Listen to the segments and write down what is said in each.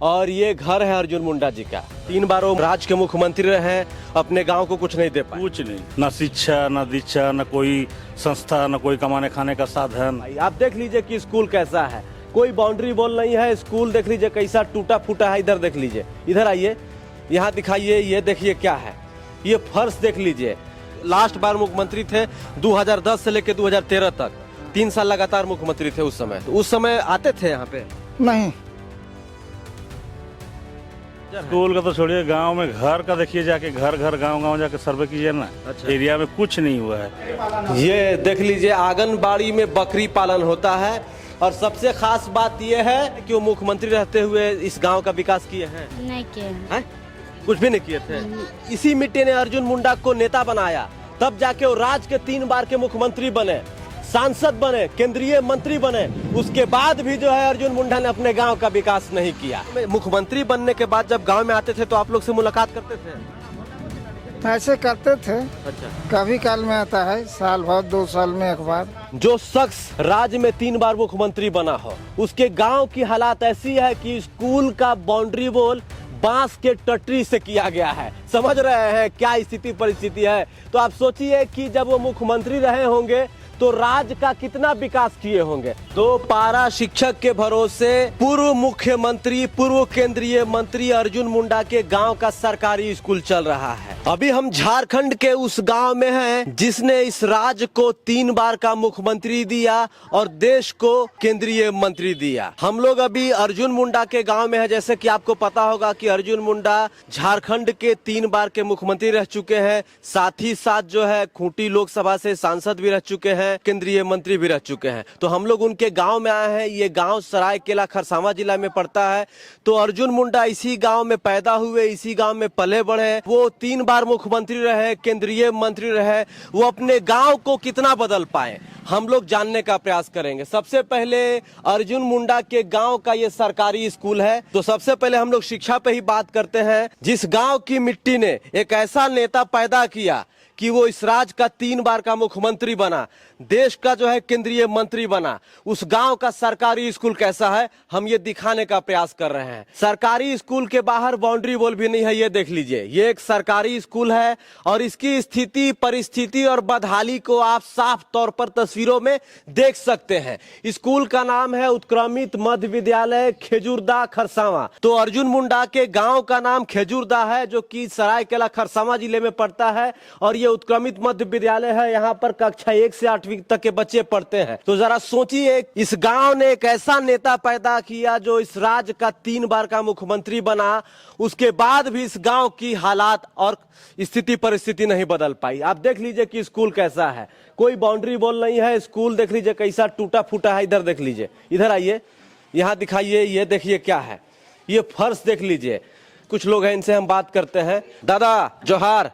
और ये घर है अर्जुन मुंडा जी का। 3 बार वो राज्य के मुख्यमंत्री रहे हैं, अपने गांव को कुछ नहीं दे पाए। कुछ नहीं, ना शिक्षा, ना दीक्षा, ना कोई संस्था, ना कोई कमाने खाने का साधन। आप देख लीजिए कि स्कूल कैसा है, कोई बाउंड्री वॉल नहीं है। स्कूल देख लीजिए कैसा टूटा फूटा है। इधर देख लीजिए, इधर आइए, यहाँ दिखाइए, ये देखिए क्या है, ये फर्श देख लीजिए। लास्ट बार मुख्यमंत्री थे 2010 से लेकर 2013 तक, 3 साल लगातार मुख्यमंत्री थे उस समय। तो उस समय आते थे यहाँ पे? नहीं। स्कूल का तो छोड़िए, गांव में घर का देखिए, जाके घर घर गांव गांव जाके सर्वे कीजिए ना। अच्छा। एरिया में कुछ नहीं हुआ है। ये देख लीजिए, आंगनबाड़ी में बकरी पालन होता है। और सबसे खास बात यह है कि वो मुख्यमंत्री रहते हुए इस गांव का विकास किए हैं? नहीं किए हैं? कुछ भी नहीं किए थे। इसी मिट्टी ने अर्जुन मुंडा को नेता बनाया, तब जाके वो राज्य के 3 बार के मुख्यमंत्री बने, सांसद बने, केंद्रीय मंत्री बने। उसके बाद भी जो है अर्जुन मुंडा ने अपने गांव का विकास नहीं किया। मुख्यमंत्री बनने के बाद जब गांव में आते थे तो आप लोग से मुलाकात करते थे? ऐसे करते थे। अच्छा। कभी काल में आता है, साल भर 2 साल में एक बार। जो शख्स राज्य में 3 बार मुख्यमंत्री बना हो, उसके गांव की हालात ऐसी है कि स्कूल का बाउंड्री वॉल बांस के टटरी से किया गया है। समझ रहे हैं क्या स्थिति परिस्थिति है? तो आप सोचिए कि जब वो मुख्यमंत्री रहे होंगे तो राज्य का कितना विकास किए होंगे। तो पारा शिक्षक के भरोसे पूर्व मुख्यमंत्री, पूर्व केंद्रीय मंत्री अर्जुन मुंडा के गांव का सरकारी स्कूल चल रहा है। अभी हम झारखंड के उस गांव में हैं जिसने इस राज्य को 3 बार का मुख्यमंत्री दिया और देश को केंद्रीय मंत्री दिया। हम लोग अभी अर्जुन मुंडा के गांव में हैं। जैसे कि आपको पता होगा कि अर्जुन मुंडा झारखंड के 3 बार के मुख्यमंत्री रह चुके हैं, साथ ही साथ जो है खूंटी लोकसभा से सांसद भी रह चुके हैं, केंद्रीय मंत्री भी रह चुके हैं। तो हम लोग उनके गांव में आए हैं। ये गांव सरायकेला खरसावां जिला में पड़ता है। तो अर्जुन मुंडा इसी गांव में पैदा हुए, इसी गांव में पले बढ़े। वो 3 बार मुख्यमंत्री रहे, केंद्रीय मंत्री रहे। वो अपने गांव को कितना बदल पाए, हम लोग जानने का प्रयास करेंगे। सबसे पहले अर्जुन मुंडा के गांव का ये सरकारी स्कूल है। तो सबसे पहले हम लोग शिक्षा पे ही बात करते हैं। जिस गांव की मिट्टी ने एक ऐसा नेता पैदा किया कि वो इस राज्य का 3 बार का मुख्यमंत्री बना, देश का जो है केंद्रीय मंत्री बना, उस गांव का सरकारी स्कूल कैसा है, हम ये दिखाने का प्रयास कर रहे हैं। सरकारी स्कूल के बाहर बाउंड्री वॉल भी नहीं है। ये देख लीजिए, ये एक सरकारी स्कूल है और इसकी स्थिति परिस्थिति और बदहाली को आप साफ तौर पर तस्वीरों में देख सकते हैं। स्कूल का नाम है उत्क्रमित मध्य विद्यालय खेजूरदा खरसावां। तो अर्जुन मुंडा के गांव का नाम खेजूरदा है, जो कि सरायकेला खरसावां जिले में पड़ता है। और ये उत्क्रमित मध्य विद्यालय है। यहाँ पर कक्षा 1 से 8वीं तक के बच्चे पढ़ते हैं। तो जरा सोचिए, इस गांव ने एक ऐसा नेता पैदा किया जो इस राज्य का 3 बार का मुख्यमंत्री बना। उसके बाद भी इस गांव की हालात और स्थिति परिस्थिति नहीं बदल पाई। आप देख लीजिए कि स्कूल कैसा है, कोई बाउंड्री वॉल नहीं है। स्कूल देख लीजिए कैसा टूटा फूटा है। इधर देख लीजिए, इधर आइए, यहाँ दिखाइए, ये देखिए क्या है, ये फर्श देख लीजिए। कुछ लोग हैं, इनसे हम बात करते हैं। दादा जोहार।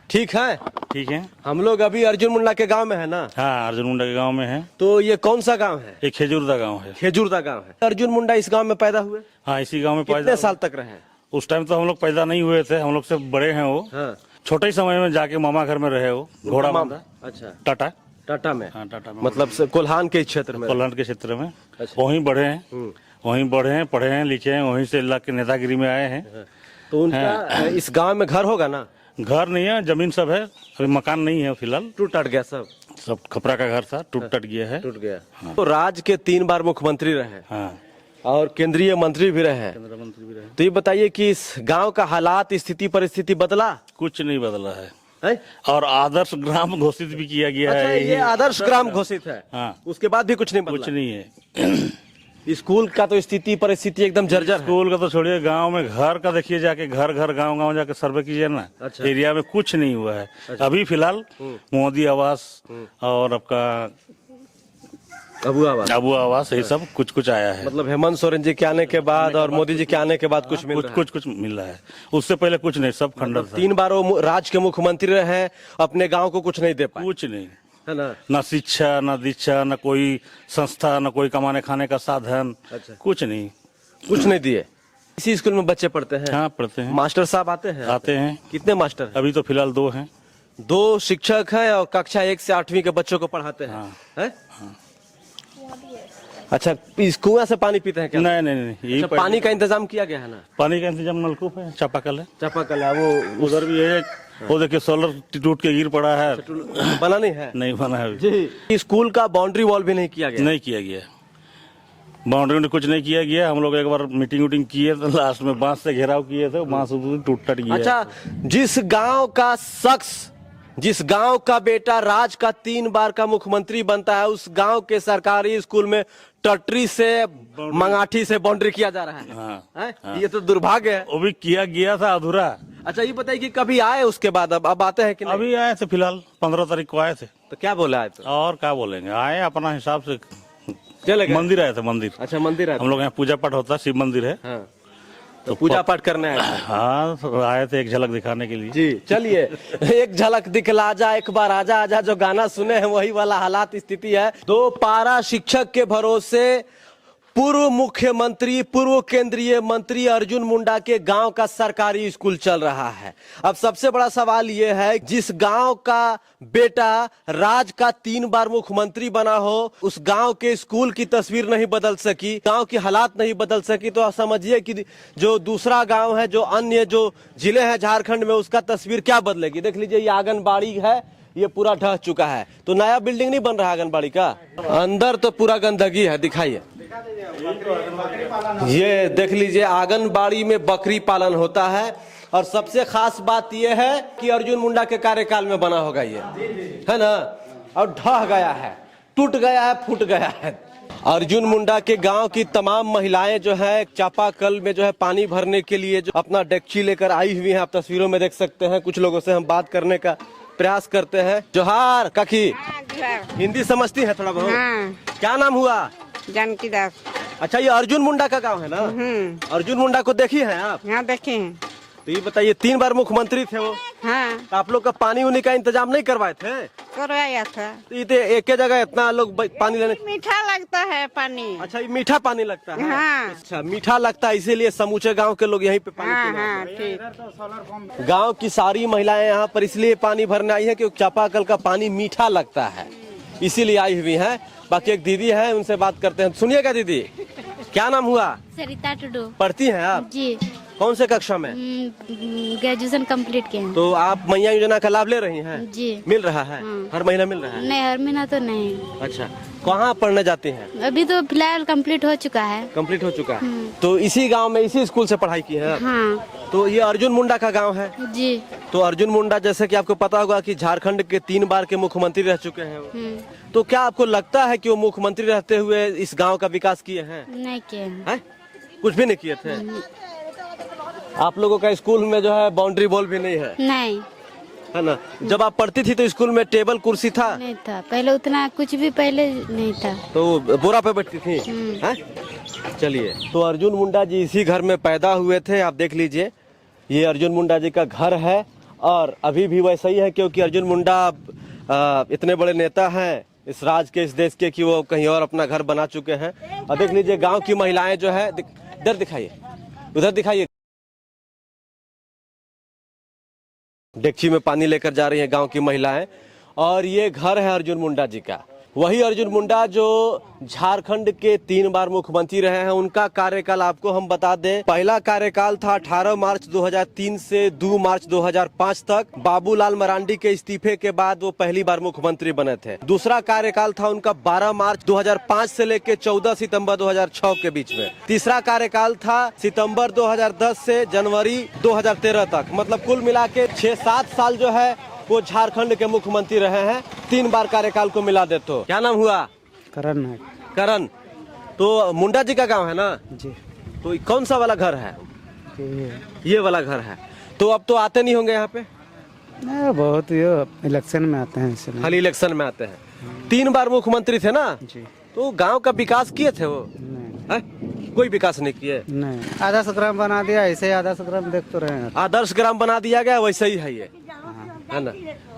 ठीक है? ठीक है। हम लोग अभी अर्जुन मुंडा के गांव में है ना? हाँ, अर्जुन मुंडा के गांव में है। तो ये कौन सा गांव है? एक खेजूरदा गांव है। खेजूरदा गांव है। अर्जुन मुंडा इस गांव में पैदा हुए? हाँ, इसी गांव में कितने साल तक रहे? उस टाइम तो हम लोग पैदा नहीं हुए थे, हम लोग से बड़े हैं वो। हाँ। छोटे ही समय में जाके मामा घर में रहे वो, घोड़ा बांधा। अच्छा। टाटा। टाटा में? हाँ, टाटा में। मतलब कोल्हान के क्षेत्र में? कोल्हान के क्षेत्र में। अच्छा। वहीं बढ़े हैं, वहीं बढ़े हैं, पढ़े हैं, लिखे हैं, वहीं से अल्लाह के नेतागिरी में आए हैं। तो उनका इस गांव में घर होगा ना? घर नहीं है, जमीन सब है, अभी मकान नहीं है फिलहाल। टूट गया सब खपरा का घर था, टूट गया है। टूट गया। हाँ। तो राज्य के 3 बार मुख्यमंत्री रहे। हाँ। और केंद्रीय मंत्री भी रहे। तो ये बताइए कि इस गांव का हालात स्थिति परिस्थिति बदला? कुछ नहीं बदला है। है? और आदर्श ग्राम घोषित भी किया गया अच्छा, है। ये आदर्श ग्राम घोषित है। हाँ। उसके बाद भी कुछ नहीं बदला? कुछ नहीं है। स्कूल का तो स्थिति परिस्थिति एकदम जर्जर है। स्कूल का तो छोड़िए, गांव में घर का देखिए, जाके घर घर गांव गांव जाके सर्वे कीजिए ना। अच्छा। एरिया में कुछ नहीं हुआ है। अच्छा। अभी फिलहाल मोदी आवास और आपका अबू आवास ये सब कुछ कुछ आया है। मतलब हेमंत सोरेन जी के आने के बाद और मोदी जी के आने के बाद कुछ मिल रहा है? कुछ मिल रहा है। उससे पहले कुछ नहीं, सब खंडर था। 3 बार वो राज्य के मुख्यमंत्री रहे हैं, अपने गांव को कुछ नहीं दे पाए। कुछ नहीं, है ना? ना शिक्षा, ना दीक्षा, ना कोई संस्था, ना कोई कमाने खाने का साधन। अच्छा। कुछ नहीं, कुछ नहीं दिए। इसी स्कूल में बच्चे पढ़ते हैं? हाँ, पढ़ते हैं। मास्टर साहब आते हैं? आते हैं। कितने मास्टर हैं? अभी तो फिलहाल 2 हैं। 2 शिक्षक हैं और कक्षा 1 से 8वीं के बच्चों को पढ़ाते हैं। हाँ। हैं? अच्छा, इस कुआं से पानी पीते हैं क्या? नहीं नहीं नहीं, यही अच्छा, पानी का इंतजाम किया गया है ना? पानी का इंतजाम नलकूप है, चापाकल है, चापाकल है वो उधर भी है। वो देखिए सोलर टूट के गिर पड़ा है, बना नहीं है। नहीं बना है अभी। जी, स्कूल का बाउंड्री वॉल भी नहीं किया गया? नहीं किया गया, बाउंड्री में कुछ नहीं किया गया। हम लोग एक बार मीटिंग वूटिंग किए तो लास्ट में बांस से घेराव किए थे, बांस टूट टट गया। अच्छा, जिस गांव का शख्स, जिस गांव का बेटा राज का 3 बार का मुख्यमंत्री बनता है, उस गांव के सरकारी स्कूल में टटरी से मंगाठी से बाउंड्री किया जा रहा है। हाँ, हैं? ये तो दुर्भाग्य है। वो भी किया गया था अधूरा। अच्छा, ये बताइए कि कभी आए उसके बाद, अब आते हैं कि नहीं? अभी आए थे, फिलहाल 15 तारीख को आए थे। तो क्या बोला है? तो और क्या बोलेंगे, आए अपना हिसाब से चले गए? मंदिर आए थे, मंदिर। अच्छा, मंदिर आए थे। हम लोग यहाँ पूजा पाठ होता है, शिव मंदिर है। हाँ, तो पूजा पाठ करने आए थे। हाँ, तो आए थे एक झलक दिखाने के लिए। जी, चलिए एक झलक दिखला जा, एक बार आजा आजा, जो गाना सुने हैं वही वाला हालात स्थिति है। 2 पारा शिक्षक के भरोसे पूर्व मुख्यमंत्री, पूर्व केंद्रीय मंत्री अर्जुन मुंडा के गांव का सरकारी स्कूल चल रहा है। अब सबसे बड़ा सवाल यह है, जिस गांव का बेटा राज का 3 बार मुख्यमंत्री बना हो, उस गांव के स्कूल की तस्वीर नहीं बदल सकी, गांव की हालात नहीं बदल सकी, तो आप समझिए कि जो दूसरा गांव है, जो अन्य जो जिले हैं झारखंड में, उसका तस्वीर क्या बदलेगी। देख लीजिए, ये आंगनबाड़ी है, ये पूरा ढह चुका है। तो नया बिल्डिंग नहीं बन रहा आंगनबाड़ी का, अंदर तो पूरा गंदगी है। दिखाइए, ये देख लीजिए, आंगनबाड़ी में बकरी पालन होता है। और सबसे खास बात यह है कि अर्जुन मुंडा के कार्यकाल में बना होगा ये, है ना? और ढह गया है, टूट गया है, फूट गया है। अर्जुन मुंडा के गांव की तमाम महिलाएं जो है चापाकल में जो है पानी भरने के लिए जो अपना डेक्ची लेकर आई हुई हैं। आप तस्वीरों में देख सकते हैं। कुछ लोगों से हम बात करने का प्रयास करते हैं। जोहार काकी, हिंदी समझती है थोड़ा बहुत? हाँ। क्या नाम हुआ? जानकी दास। अच्छा, ये अर्जुन मुंडा का गांव है ना? अर्जुन मुंडा को देखी है आप? हाँ, देखे हैं। तो ये बताइए, 3 बार मुख्यमंत्री थे वो, हाँ, तो आप लोग का पानी उनी का इंतजाम नहीं करवाए थे? करवाया था। तो ये तो एक ही जगह इतना लोग पानी लेने। मीठा लगता है पानी। अच्छा, ये मीठा पानी लगता है? हाँ। अच्छा, मीठा लगता है, इसीलिए समूचे गांव के लोग यहीं पे पानी हाँ पीने आते हाँ, ठीक। हैं। गांव की सारी महिलाएं यहाँ पर इसलिए पानी भरने आई है क्योंकि चापाकल का पानी मीठा लगता है, इसीलिए आई हुई है। बाकी एक दीदी है, उनसे बात करते हैं। सुनिएगा दीदी, क्या नाम हुआ? सरिता टुडू। पढ़ती हैं आप? जी। कौन से कक्षा में? ग्रेजुएशन कंप्लीट किए हैं। तो आप मैया योजना का लाभ ले रही हैं? जी। मिल रहा है? हर महीना मिल रहा है? नहीं, हर महीना तो नहीं। अच्छा, कहाँ पढ़ने जाती हैं? अभी तो फिलहाल कंप्लीट हो चुका है। कंप्लीट हो चुका है? तो इसी गांव में, इसी स्कूल से पढ़ाई की है? हाँ तो ये अर्जुन मुंडा का गांव है? जी। तो अर्जुन मुंडा, जैसे कि आपको पता होगा कि झारखंड के 3 बार के मुख्यमंत्री रह चुके हैं वो। तो क्या आपको लगता है कि वो मुख्यमंत्री रहते हुए इस गांव का विकास किए हैं? नहीं किए हैं। हैं? कुछ भी नहीं किए थे? आप लोगों का स्कूल में जो है बाउंड्री वॉल भी नहीं है, नहीं है ना? जब आप पढ़ती थी तो स्कूल में टेबल कुर्सी था? नहीं था, पहले उतना कुछ भी पहले नहीं था। तो बोरा पे बैठती थी? हैं? चलिए, तो अर्जुन मुंडा जी इसी घर में पैदा हुए थे। आप देख लीजिए, ये अर्जुन मुंडा जी का घर है और अभी भी वैसा ही है, क्योंकि अर्जुन मुंडा इतने बड़े नेता हैं इस राज्य के, इस देश के, कि वो कहीं और अपना घर बना चुके हैं। और देख लीजिए, गांव की महिलाएं जो है, इधर दिखाइए, उधर दिखाइए, डेक्ची में पानी लेकर जा रही हैं गांव की महिलाएं। और ये घर है अर्जुन मुंडा जी का। वही अर्जुन मुंडा जो झारखंड के 3 बार मुख्यमंत्री रहे हैं। उनका कार्यकाल आपको हम बता दें, पहला कार्यकाल था 18 मार्च 2003 से 2 मार्च 2005 तक। बाबूलाल मरांडी के इस्तीफे के बाद वो पहली बार मुख्यमंत्री बने थे। दूसरा कार्यकाल था उनका 12 मार्च 2005 से लेकर 14 सितंबर 2006 के बीच में। तीसरा कार्यकाल था सितंबर 2010 से जनवरी 2013 तक। मतलब कुल मिला के 6-7 साल जो है वो झारखंड के मुख्यमंत्री रहे हैं, 3 बार कार्यकाल को मिला दे तो। क्या नाम हुआ? करण है करण। तो मुंडा जी का गांव है ना जी। तो कौन सा वाला घर है? ये वाला घर है। तो अब तो आते नहीं होंगे यहाँ पे? बहुत ये इलेक्शन में आते हैं इसलिए। खाली इलेक्शन में आते हैं। 3 बार मुख्यमंत्री थे ना जी। तो गांव का विकास किए थे वो? नहीं, कोई विकास नहीं किए? नहीं, आदर्श ग्राम बना दिया, ऐसे ही आदर्श ग्राम देख तो रहे हैं। आदर्श ग्राम बना दिया गया, वैसे ही है ये। है ना।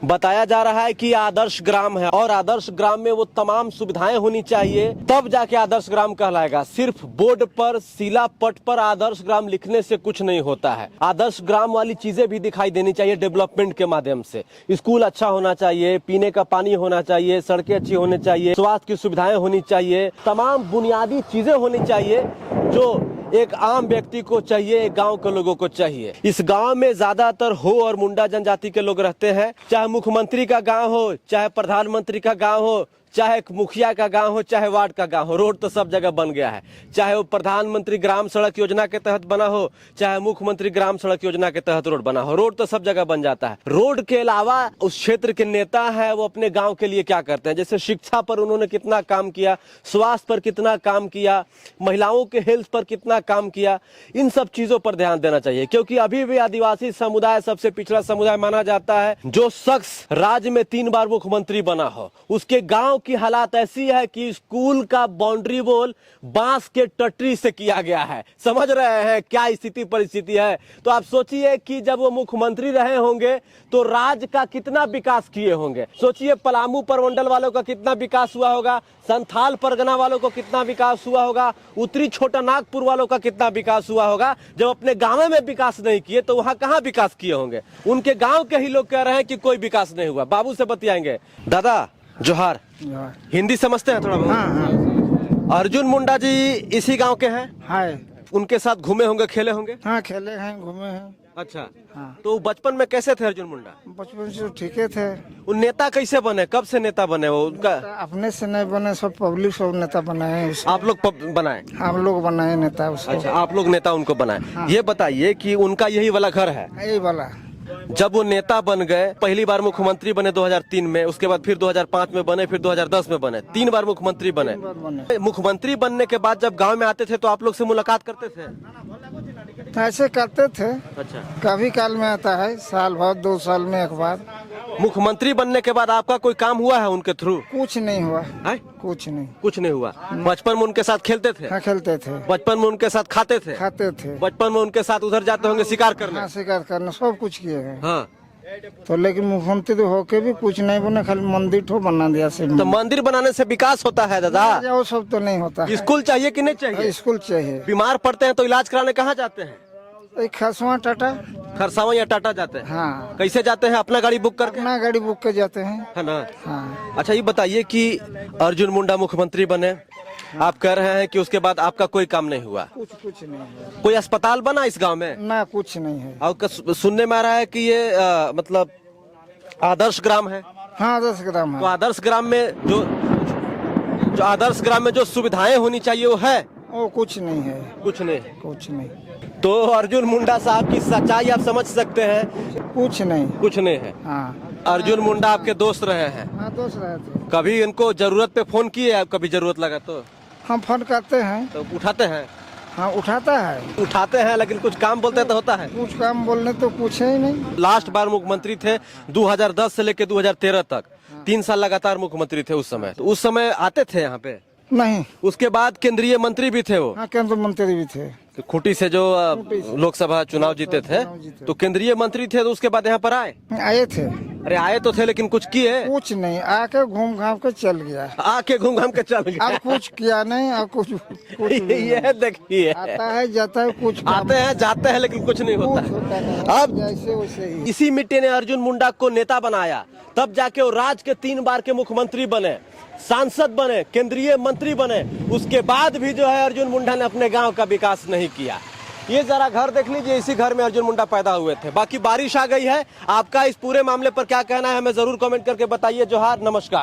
बताया जा रहा है कि ये आदर्श ग्राम है और आदर्श ग्राम में वो तमाम सुविधाएं होनी चाहिए, तब जाके आदर्श ग्राम कहलाएगा। सिर्फ बोर्ड पर, शिला पट पर आदर्श ग्राम लिखने से कुछ नहीं होता है। आदर्श ग्राम वाली चीजें भी दिखाई देनी चाहिए डेवलपमेंट के माध्यम से। स्कूल अच्छा होना चाहिए, पीने का पानी होना चाहिए, सड़कें अच्छी होनी चाहिए, स्वास्थ्य की सुविधाएं होनी चाहिए, तमाम बुनियादी चीजें होनी चाहिए जो एक आम व्यक्ति को चाहिए, एक गांव के लोगों को चाहिए। इस गांव में ज्यादातर हो और मुंडा जनजाति के लोग रहते हैं। चाहे मुख्यमंत्री का गांव हो, चाहे प्रधानमंत्री का गांव हो, चाहे मुखिया का गांव हो, चाहे वार्ड का गांव हो, रोड तो सब जगह बन गया है। चाहे वो प्रधानमंत्री ग्राम सड़क योजना के तहत बना हो, चाहे मुख्यमंत्री ग्राम सड़क योजना के तहत रोड बना हो, रोड तो सब जगह बन जाता है। रोड के अलावा उस क्षेत्र के नेता है वो अपने गांव के लिए क्या करते हैं, जैसे शिक्षा पर उन्होंने कितना काम किया, स्वास्थ्य पर कितना काम किया, महिलाओं के हेल्थ पर कितना काम किया, इन सब चीजों पर ध्यान देना चाहिए। क्योंकि अभी भी आदिवासी समुदाय सबसे पिछड़ा समुदाय माना जाता है। जो शख्स राज्य में 3 बार मुख्यमंत्री बना हो, उसके गांव की हालात ऐसी है कि स्कूल का बाउंड्री वॉल बांस के टटरी से किया गया है। समझ रहे हैं क्या स्थिति परिस्थिति है। तो आप सोचिए कि जब वो मुख्यमंत्री रहे होंगे तो राज्य का कितना विकास किए होंगे। सोचिए पलामू परमंडल वालों का कितना विकास हुआ होगा, संथाल परगना वालों को कितना विकास हुआ होगा, उत्तरी छोटा नागपुर वालों का कितना विकास हुआ होगा। जब अपने गांव में विकास नहीं किए तो वहां कहां विकास किए होंगे। उनके गांव के ही लोग कह रहे हैं कि कोई विकास नहीं हुआ। बाबू से बतियाएंगे। दादा जोहार, हिंदी समझते हैं थोड़ा बहुत? हाँ। अर्जुन मुंडा जी इसी गांव के हैं? है। उनके साथ घूमे होंगे, खेले होंगे? हाँ, खेले हैं, घूमे हैं। अच्छा। हाँ। तो बचपन में कैसे थे अर्जुन मुंडा? बचपन से ठीक थे। वो नेता कैसे बने, कब से नेता बने वो? उनका अपने से नहीं बने, सब पब्लिक सब नेता बनाए हैं। आप लोग बनाए? हम लोग बनाए नेता उसको। अच्छा, आप लोग नेता उनको बनाए। हाँ। ये बताइए कि उनका यही वाला घर है? यही वाला। जब वो नेता बन गए, पहली बार मुख्यमंत्री बने 2003 में, उसके बाद फिर 2005 में बने, फिर 2010 में बने, 3 बार मुख्यमंत्री बने। मुख्यमंत्री बनने के बाद जब गांव में आते थे तो आप लोग से मुलाकात करते थे? ऐसे करते थे। अच्छा। कभी काल में आता है, साल भर 2 साल में एक बार। मुख्यमंत्री बनने के बाद आपका कोई काम हुआ है उनके थ्रू? कुछ नहीं हुआ है? कुछ नहीं। कुछ नहीं हुआ। बचपन में उनके साथ खेलते थे? हाँ, खेलते थे। बचपन में उनके साथ खाते थे? खाते थे। बचपन में उनके साथ उधर जाते होंगे शिकार करने? हाँ, शिकार करना सब कुछ किए हैं। हाँ। तो लेकिन मुख्यमंत्री होके भी कुछ नहीं बने, खाली मंदिर ठो बना दिया सिर्फ। तो मंदिर बनाने से विकास होता है दादा? वो सब तो नहीं होता है। स्कूल चाहिए कि नहीं चाहिए? स्कूल चाहिए। बीमार पड़ते हैं तो इलाज कराने कहाँ जाते हैं? खसवा टाटा, खरसावा या टाटा जाते हैं? हाँ। कैसे जाते हैं? अपना गाड़ी बुक करके? अपना गाड़ी बुक के जाते हैं। है ना? हाँ। अच्छा, ये बताइए कि अर्जुन मुंडा मुख्यमंत्री बने, आप कह रहे हैं कि उसके बाद आपका कोई काम नहीं हुआ? कुछ नहीं हुआ। कोई अस्पताल बना इस गांव में? ना, कुछ नहीं है। और सुनने में आ रहा है कि ये मतलब आदर्श ग्राम है। हाँ, 10 ग्राम तो है। आदर्श ग्राम में जो आदर्श ग्राम में जो सुविधाएं होनी चाहिए वो है? वो कुछ नहीं है। कुछ नहीं। कुछ नहीं। तो अर्जुन मुंडा साहब की सच्चाई आप समझ सकते हैं। कुछ नहीं। कुछ नहीं है। हाँ। अर्जुन मुंडा आपके दोस्त रहे हैं? हाँ, दोस्त रहे थे। कभी इनको जरूरत पे फोन किए आप? कभी जरूरत लगा तो हम फोन करते हैं तो उठाते हैं? हाँ, उठाता है। उठाते हैं, लेकिन कुछ काम बोलते हैं तो होता है? कुछ काम बोलने तो पूछे ही नहीं। लास्ट बार मुख्यमंत्री थे 2010 से लेकर 2013 तक। 3 साल लगातार मुख्यमंत्री थे उस समय। तो उस समय आते थे यहाँ पे? नहीं। उसके बाद केंद्रीय मंत्री भी थे वो? हाँ, केंद्रीय मंत्री भी थे। खूंटी से जो लोकसभा चुनाव जीते थे, तो केंद्रीय मंत्री थे। तो उसके बाद यहाँ पर आए थे। अरे आए तो थे, लेकिन कुछ किए? कुछ नहीं, आके घूम घाम के चल गया। आके घूम घाम के चल गया। अब कुछ किया नहीं। अब कुछ ये देखिए, आता है जाता है, कुछ आते हैं जाते हैं, लेकिन कुछ नहीं होता है। अब जैसे वैसे ही। इसी मिट्टी ने अर्जुन मुंडा को नेता बनाया, तब जाके वो राज्य के 3 बार के मुख्यमंत्री बने, सांसद बने, केंद्रीय मंत्री बने। उसके बाद भी जो है अर्जुन मुंडा ने अपने गांव का विकास नहीं किया। ये जरा घर देख लीजिए, इसी घर में अर्जुन मुंडा पैदा हुए थे। बाकी बारिश आ गई है। आपका इस पूरे मामले पर क्या कहना है हमें जरूर कमेंट करके बताइए। जोहार, नमस्कार।